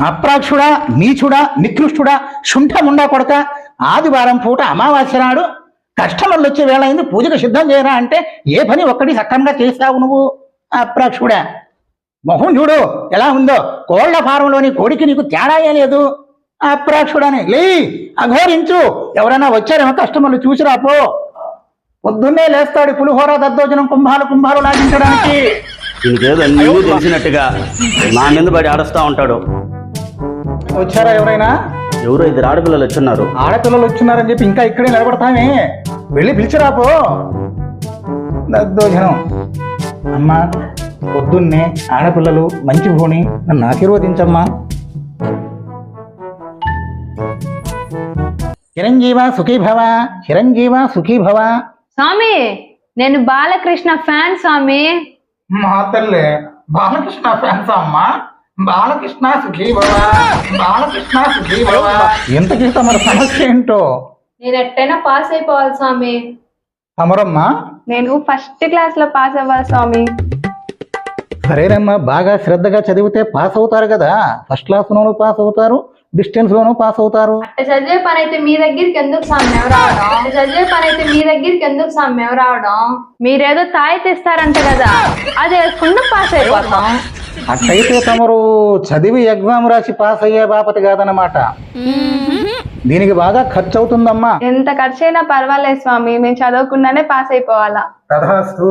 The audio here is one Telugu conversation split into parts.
అప్రాక్షుడా, నీచుడా, నికృష్టుడా, శుంఠముండా కొడక, ఆదివారం పూట అమావాస్య నాడు కస్టమర్లు వచ్చే వేళ అయింది, పూజకు సిద్ధం చేయరా అంటే ఏ పని ఒక్కటి సక్రమంగా చేస్తావు నువ్వు? అప్రాక్షుడా, మొహం చూడు ఎలా ఉందో, కోళ్ల ఫారంలోని కోడికి నీకు తేడా లేదు. అప్రాక్షుడని లే, అఘోరించు. ఎవరైనా వచ్చారేమో కస్టమర్లు చూసిరాపో. పొద్దున్నే లేస్తాడు పులిహోర దద్దోజనం కుంభాలు లాగించడానికి. ఇంకేదో అన్నీ తెలిసినట్టుగా నా మీద పడి ఆడుస్తూ ఉంటాడు. వచ్చారా ఎవరైనా? ఎవరో 2 ఆడపిల్లలు వచ్చున్నారు. ఆడపిల్లలు వచ్చున్నారని చెప్పి ఇంకా ఇక్కడే నిలబడతామే, వెళ్ళి పిలిచిరాపో. దద్దోజనం. అమ్మా, పొద్దున్నే ఆడపిల్లలు మంచి భూని, నన్ను ఆశీర్వదించమ్మా. చిరంజీవ సుఖీభవ, చిరంజీవ సుఖీభవ. స్వామి, నేను బాలకృష్ణ ఫ్యాన్ స్వామి. మా తల్లే బాలకృష్ణ ఫ్యాన్స్ అమ్మా. బాలకృష్ణ సుఖీభవ, బాలకృష్ణ సుఖీభవ. ఎంతకీ తమరి సమస్య ఏంటో? నేను ఎట్టైనా పాస్ అయిపోవాలి స్వామి. అమరమ్మా, నేను ఫస్ట్ క్లాస్ లో పాస్ అవ్వాలి స్వామి. సరేనమ్మా, బాగా శ్రద్ధగా చదివితే పాస్ అవుతారు కదా. ఫస్ట్ క్లాస్ లోనూ పాస్ అవుతారు, డిస్టెన్స్ లోనూ పాస్ అవుతారు. చదివే పని అయితే మీ దగ్గరికి ఎందుకు సామ్యం రావడం? మీరేదో తాయి తెస్తారంట కదా, అది వేసుకుంటూ పాస్ అయిపోతాం. అట్టయితే తమరు చదివి ఎగ్జామ్ రాసి పాస్ అయ్యే బాపతి కాదన్నమాట. దీనికి బాగా ఖర్చు అవుతుందమ్మా. ఎంత ఖర్చు అయినా పర్వాలేదు స్వామి, మేము చదవకుండానే పాస్ అయిపోవాలా. తథాస్తు.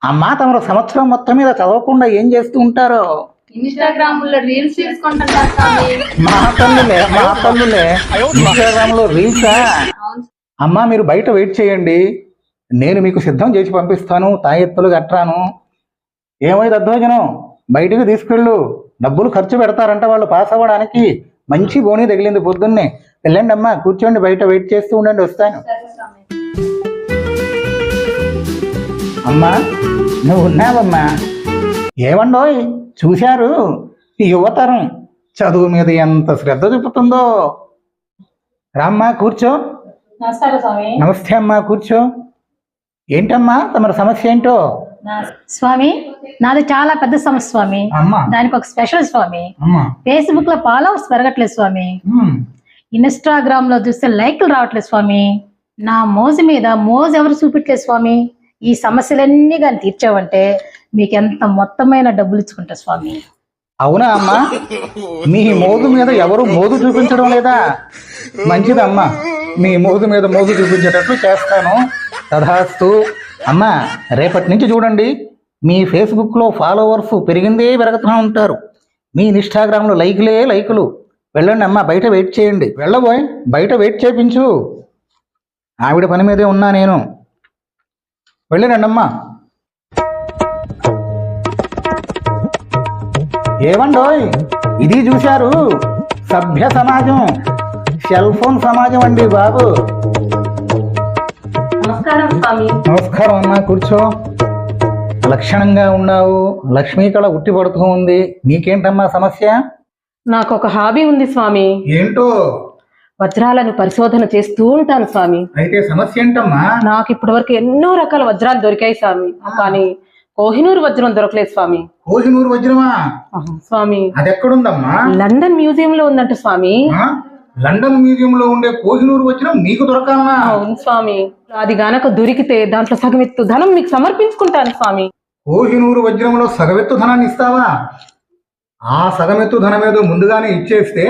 అమ్మా, తమరు సంవత్సరం మొత్తం మీద చదవకుండా ఏం చేస్తూ ఉంటారో? ఇన్స్టాగ్రామ్ లో రీల్స్ తీసుకుంటున్నారు స్వామి. మా తల్లులే ఇన్స్టాగ్రామ్ లో రీల్సా? అమ్మా, మీరు బయట వెయిట్ చేయండి, నేను మీకు సిద్ధం చేసి పంపిస్తాను. తాయెత్తులు గట్రాను. ఏమైంది అధ్వజనం, బయటికి తీసుకెళ్ళు. డబ్బులు ఖర్చు పెడతారంట వాళ్ళు పాస్ అవ్వడానికి. మంచి బోని తగిలింది పొద్దున్నే. వెళ్ళండి అమ్మా, కూర్చోండి, బయట వెయిట్ చేస్తూ ఉండండి, వస్తాను. అమ్మా, నువ్వు ఉన్నావమ్మా. ఏమండోయ్, చూశారు యువతరం చదువు మీద ఎంత శ్రద్ధ చూపుతుందో. రామ్మా, కూర్చో. నమస్తే అమ్మా, కూర్చో. ఏంటమ్మా తమరి సమస్య ఏంటో? స్వామి, నాది చాలా పెద్ద సమస్య స్వామి. దానికి ఒక స్పెషల్ స్వామి. ఫేస్బుక్ లో ఫాలోవర్స్ పెరగట్లేదు స్వామి. ఇన్స్టాగ్రామ్ లో చూస్తే లైక్లు రావట్లేదు స్వామి. నా మోజు మీద మోజు ఎవరు చూపించలేదు స్వామి. ఈ సమస్యలన్నీ కానీ తీర్చావంటే మీకు ఎంత మొత్తమైన డబ్బులు ఇచ్చుకుంటా స్వామి. అవునా అమ్మా, మీ మోజు మీద ఎవరు మోజు చూపించడం లేదా? మంచిదమ్మా, మీ మోజు మీద మోజు చూపించేటట్లు చేస్తాను. తథాస్తు. అమ్మా, రేపటి నుంచి చూడండి, మీ ఫేస్బుక్లో ఫాలోవర్స్ పెరిగిందే పెరుగుతూ ఉంటారు. మీ ఇన్స్టాగ్రామ్లో లైకులు. వెళ్ళండి అమ్మా, బయట వెయిట్ చేయండి. వెళ్ళబోయ్, బయట వెయిట్ చేయించు. ఆవిడ పని మీదే ఉన్నా నేను. వెళ్ళిరండి అమ్మా. ఏమండోయ్, ఇది చూశారు? సభ్య సమాజం, సెల్ ఫోన్ సమాజం అండి బాబు. నమస్కారం స్వామి. నమస్కారం అమ్మా, కూర్చో. లక్షణంగా ఉన్నావు, లక్ష్మీ కళ ఉట్టి పడుతూ ఉంది. నీకేంటమ్మా సమస్య? నాకు ఒక హాబీ ఉంది స్వామి. ఏంటో? వజ్రాలను పరిశోధన చేస్తూ ఉంటాను స్వామి. అయితే సమస్య ఏంటమ్మా? నాకు ఇప్పటి వరకు ఎన్నో రకాల వజ్రాలు దొరికాయి స్వామి, కానీ కోహినూరు వజ్రం దొరకలేదు స్వామి. కోహినూరు వజ్రమా? స్వామి, అది ఎక్కడుందమ్మా? లండన్ మ్యూజియం లో ఉందంట స్వామి. లండన్ మ్యూజియం లో ఉండే కోహినూరు వజ్రం నీకు దొరకాలనా? అవును స్వామి, అది గనక దొరికితే దాంట్లో సగమెత్తు ధనం మీకు సమర్పించుకుంటాను స్వామి. కోహినూరు వజ్రంలో సగమెత్తు ధనాన్ని ఇస్తావా? ఆ సగమెత్తు ధనం ఏదో ముందుగానే ఇచ్చేస్తే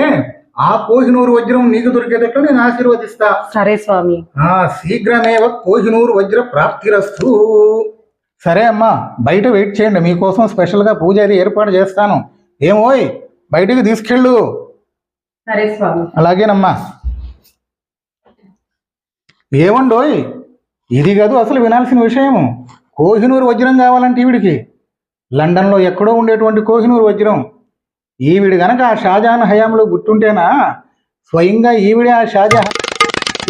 ఆ కోహినూరు వజ్రం నీకు దొరికేటట్లు నేను ఆశీర్వదిస్తా. సరే స్వామి. శీఘ్రమేవ కోహినూరు వజ్ర ప్రాప్తిరస్తు. సరే అమ్మా, బయట వెయిట్ చేయండి, మీకోసం స్పెషల్గా పూజ అది ఏర్పాటు చేస్తాను. ఏమోయ్, బయటికి తీసుకెళ్ళు. సరే స్వామి. అలాగేనమ్మా. ఏమండోయ్, ఇది కాదు అసలు వినాల్సిన విషయం. కోహినూరు వజ్రం కావాలంటే ఈవిడికి లండన్లో ఎక్కడో ఉండేటువంటి కోహినూరు వజ్రం. ఈవిడ గనక ఆ షాజహాన్ హయాంలో గుర్తుంటేనా స్వయంగా ఈవిడే ఆ షాజహాన్.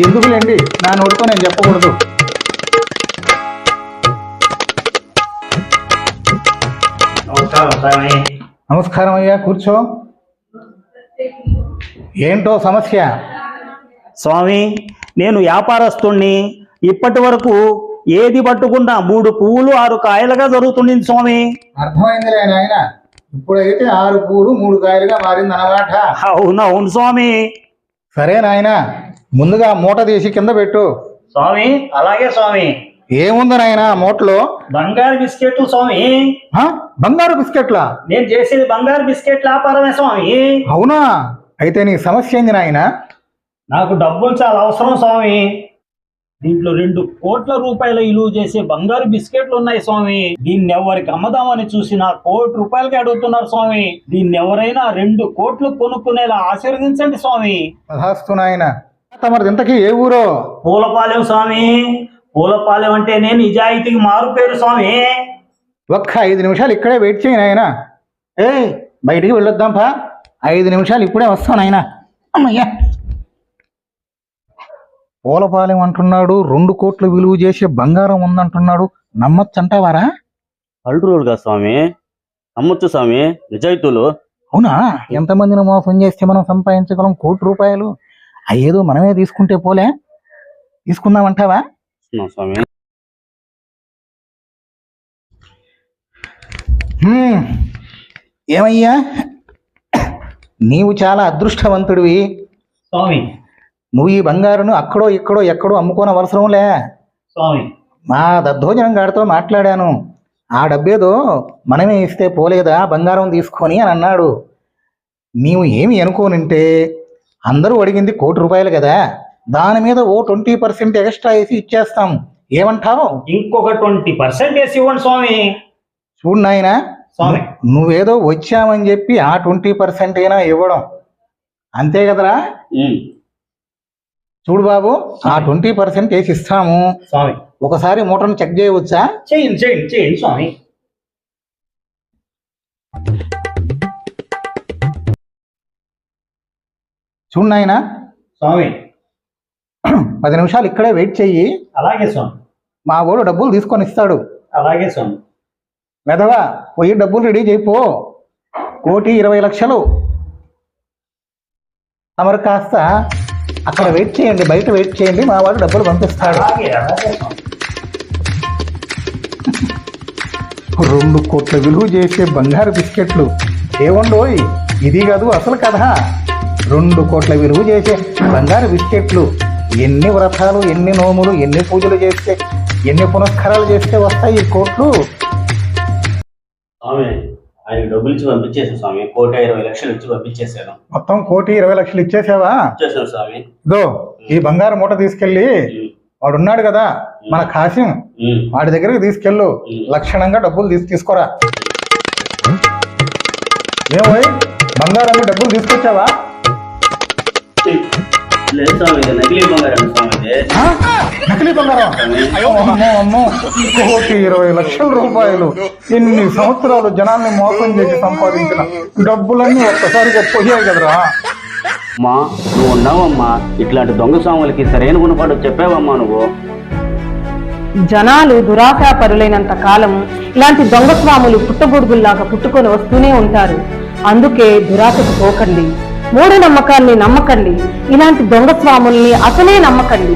ఎందుకులేండి, నా నోటితో నేను చెప్పకూడదు. నమస్కారం అయ్యా, కూర్చో. ఏంటో సమస్య? స్వామి, నేను వ్యాపారస్తుణ్ణి. ఇప్పటి వరకు ఏది పట్టుకున్నా 3 పువ్వులు 6 కాయలుగా జరుగుతుంది స్వామి. అర్థమైందిలే నాయన, ఇప్పుడైతే 6 పూలు 3 కాయలుగా మారింది అన్నమాట. అవును స్వామి. సరే నాయనా, ముందుగా మూట తీసి కింద పెట్టు. స్వామి అలాగే స్వామి. ఏముంది నాయనా మూటలో? బంగారు బిస్కెట్లు స్వామి. బంగారు బిస్కెట్లా? నేను చేసేది బంగారు బిస్కెట్ వ్యాపారమే స్వామి. అవునా? అయితే నీ సమస్య ఏంది నాయనా? నాకు డబ్బులు చాలా అవసరం స్వామి. దీంట్లో 2 కోట్ల రూపాయల విలువ చేసే బంగారు బిస్కెట్లు ఉన్నాయి స్వామి. దీన్ని ఎవరికి అమ్మదామని చూసినా ₹1,00,00,000 అడుగుతున్నారు స్వామి. దీన్ని ఎవరైనా 2 కోట్లు కొనుక్కునేలా ఆశీర్వదించండి స్వామి. తథాస్తు నాయనా. తమది ఇంతకీ ఏ ఊరో? పూలపాలెం స్వామి. పూలపాలెం అంటేనే నిజాయితీకి మారు పేరు స్వామి. ఒక్క 5 నిమిషాలు ఇక్కడే వెయిట్ చేయి నాయనా. బయటికి వెళ్ళొద్దాంపా. 5 నిమిషాలు ఇప్పుడే వస్తాను నాయనా. అమ్మయ్యా. పూలపాలెం అంటున్నాడు, 2 కోట్ల విలువ చేసే బంగారం ఉందంటున్నాడు. నమ్మొచ్చంటావారా? పల్లురుగా స్వామి. నమ్మొచ్చు స్వామి, నిజాయితీలు. అవునా? ఎంతమందిని మోసం చేస్తే మనం సంపాదించగలం ₹1,00,00,000? అయ్యేదో మనమే తీసుకుంటే పోలే? తీసుకుందామంటావా? స్వామి ఏమయ్యా, నీవు చాలా అదృష్టవంతుడివి స్వామి. నువ్వు ఈ బంగారును అక్కడో ఇక్కడో ఎక్కడో అమ్ముకోని అవసరంలే స్వామి. మా దద్దోజనం గారితో మాట్లాడాను. ఆ డబ్బేదో మనమే ఇస్తే పోలేదా బంగారం తీసుకొని అని అన్నాడు. నీవు ఏమి అనుకోనంటే అందరూ అడిగింది ₹1,00,00,000 కదా, దాని మీద ఓ 20% ఎక్స్ట్రా వేసి ఇచ్చేస్తాం. ఏమంటావు? ఇంకొక 20% వేసి ఇవ్వండి స్వామి. చూడు నాయనా, స్వామి నువ్వేదో వచ్చామని చెప్పి ఆ 20% అయినా ఇవ్వడం అంతే కదరా? చూడు బాబు, ఆ 20% వేసి ఇస్తాము స్వామి. ఒకసారి మూటను చెక్ చేయవచ్చా? చేయండి స్వామి. చూడు నాయనా స్వామి. 10 నిమిషాలు ఇక్కడే వెయిట్ చెయ్యి. అలాగే స్వామి. మా వాడు డబ్బులు తీసుకొని ఇస్తాడు. అలాగే స్వామి. మెదవా, పోయి డబ్బులు రెడీ చేయిపో. ₹1,20,00,000. తమరు కాస్త అక్కడ వెయిట్ చేయండి, బయట వెయిట్ చేయండి, మా వాడు డబ్బులు పంపిస్తాడు. అలాగే స్వామి. 2 కోట్ల విలువ చేసే బంగారు బిస్కెట్లు. ఏముండోయ్, ఇది కాదు అసలు కథ. 2 కోట్ల విలువ చేసే బంగారు బిస్కెట్లు. ఎన్ని వ్రతాలు, ఎన్ని నోములు, ఎన్ని పూజలు చేస్తే, ఎన్ని పునస్కారాలు చేస్తే వస్తాయి ఈ కోట్లు? స్వామి ఆయన డబ్బులు ఇచ్చి పంపించేసాను స్వామి. 1,20,00,000 ఇచ్చి పంపించేసాను. మొత్తం 1,20,00,000 ఇచ్చేసావా? ఇచ్చేసాను స్వామి. ఇదో ఈ బంగారు మూట తీసుకెళ్ళి వాడు ఉన్నాడు కదా మన కాసిం, వాడి దగ్గరికి తీసుకెళ్ళు. లక్షణంగా డబ్బులు తీసుకోరా. ఏమోయ్, బంగారాన్ని డబ్బులు తీసుకొచ్చావా? లేదు స్వామి, నకిలీ బంగారం స్వామి. నకిలీ బంగారం? అమ్మో, ₹1,20,00,000. ఎన్ని సంవత్సరాలు జనాల్ని మోసం చేసి సంపాదించిన డబ్బులన్నీ ఒక్కసారిగా పోయాయి కదరా. అమ్మా నువ్వు ఉన్నావమ్మా, ఇట్లాంటి దొంగ స్వాములకి సరైన గుణపాఠం చెప్పావమ్మా నువ్వు. జనాలు దురాశాపరులైనంత కాలం ఇలాంటి దొంగ స్వాములు పుట్టగొడుగుల్లాగా పుట్టుకొని వస్తూనే ఉంటారు. అందుకే దురాశకు పోకండి, మూఢనమ్మకాల్ని నమ్మకండి, ఇలాంటి దొంగ స్వాముల్ని అసలే నమ్మకండి.